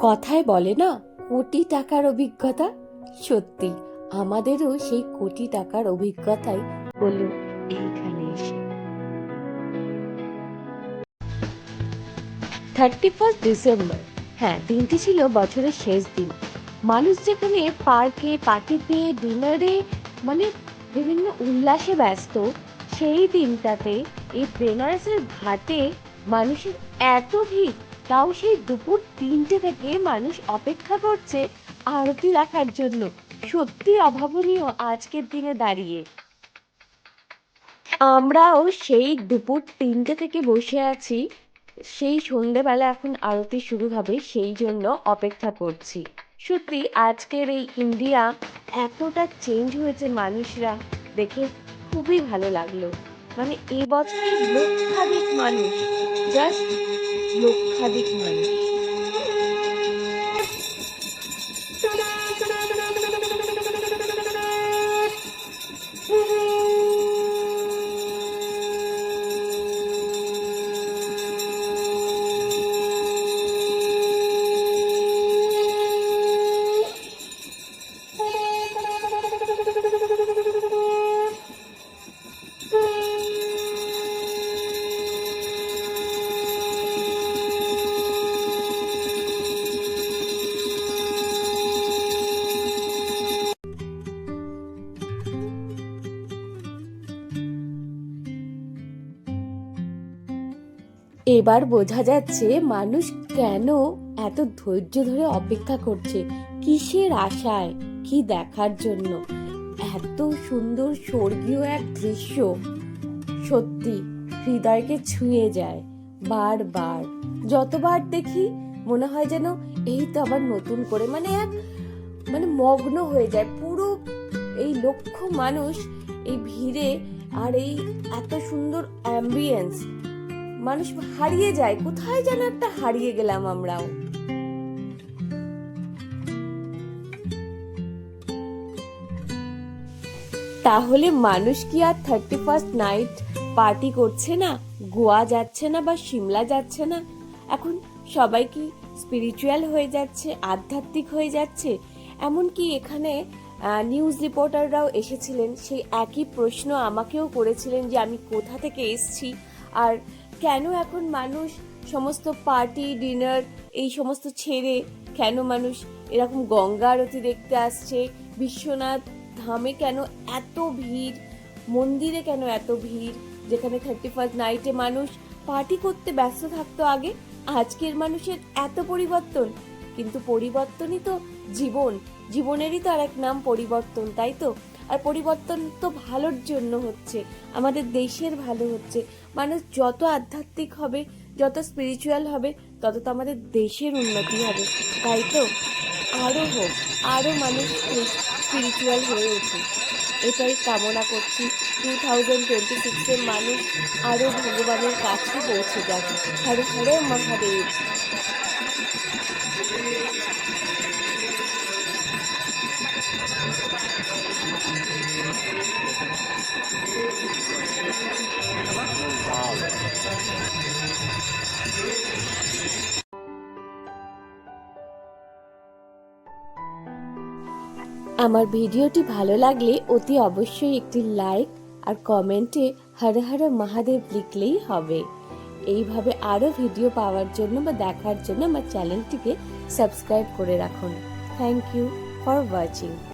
কথায় বলে না, কোটি টাকার অভিজ্ঞতা। সত্যি আমাদেরও সেই কোটি টাকার অভিজ্ঞতাই হলো এইখানে এসে। 31 ডিসেম্বর, হ্যাঁ, দিনটি ছিল বছরের শেষ দিন। মানুষ যেখানে পার্কে, পার্টিতে, ডিনারে, মানে বিভিন্ন উল্লাসে ব্যস্ত, সেই দিনটাতে এই বেনারসের ঘাটে মানুষের এত ভিড়, তাও সেই দুপুর 3টে থেকে মানুষ অপেক্ষা করছে আরতি দেখার জন্য। সত্যি অভাবনীয় আজকের দিনে দাঁড়িয়ে। আমরাও সেই দুপুর 3টে থেকে বসে আছি, সেই সন্ধেবেলা এখন আরতি শুরু হবে সেই জন্য অপেক্ষা করছি। সত্যি আজকের এই ইন্ডিয়া এতটা চেঞ্জ হয়েছে, মানুষরা দেখে খুবই ভালো লাগলো। মানে এবছরে লক্ষাধিক মানুষ, জাস্ট লক্ষাধিক মানুষ। এবার বোঝা যাচ্ছে মানুষ কেন এত ধৈর্য ধরে অপেক্ষা করছে, কিসের আশায়, কি দেখার জন্য। এত সুন্দর স্বর্গীয় এক দৃশ্য, সত্যি হৃদয়কে ছুঁয়ে যায়। বারবার যতবার দেখি মনে হয় যেন এই তো আবার নতুন করে মানে মগ্ন হয়ে যায় পুরো এই লক্ষ মানুষ এই ভিড়ে। আর এই এত সুন্দর অ্যাম্বিয়েন্স, মানুষ হারিয়ে যায় কোথায়, যেন একটা হারিয়ে গেলাম আমরাও। তাহলে মানুষ কি আর 31st নাইট পার্টি করছে না, গোয়া যাচ্ছে না বা সিমলা যাচ্ছে না? এখন সবাই কি স্পিরিচুয়াল হয়ে যাচ্ছে, আধ্যাত্মিক হয়ে যাচ্ছে? এমনকি এখানে নিউজ রিপোর্টাররাও এসেছিলেন, সেই একই প্রশ্ন আমাকেও করেছিলেন যে আমি কোথা থেকে এসেছি, আর কেন এখন মানুষ সমস্ত পার্টি ডিনার এই সমস্ত ছেড়ে কেন মানুষ এরকম গঙ্গা আরতি দেখতে আসছে, বিশ্বনাথ ধামে কেন এত ভিড়, মন্দিরে কেন এত ভিড়, যেখানে 31st নাইটে মানুষ পার্টি করতে ব্যস্ত থাকতো আগে, আজকের মানুষের এত পরিবর্তন। কিন্তু পরিবর্তনই তো জীবন, জীবনেরই তো আর এক নাম পরিবর্তন, তাই তো? আর পরিবর্তন তো ভালোর জন্য হচ্ছে, আমাদের দেশের ভালো হচ্ছে। মানুষ যত আধ্যাত্মিক হবে, যত স্পিরিচুয়াল হবে, তত তো আমাদের দেশের উন্নতি হবে, তাই তো? আরো হোক, আরো মানুষ স্পিরিচুয়াল হয়ে উঠুক, এটাই কামনা করছি। 2026-এর মানুষ আরো ভগবানের কাছে পৌঁছে যাবে। হরে হরে মহাদেব। আমার ভিডিওটি ভালো লাগলে অতি অবশ্যই একটি লাইক আর কমেন্টে হর হর মহাদেব লিখলেই হবে। এইভাবে আরো ভিডিও পাওয়ার জন্য বা দেখার জন্য আমার চ্যানেলটিকে সাবস্ক্রাইব করে রাখুন। Thank you for watching.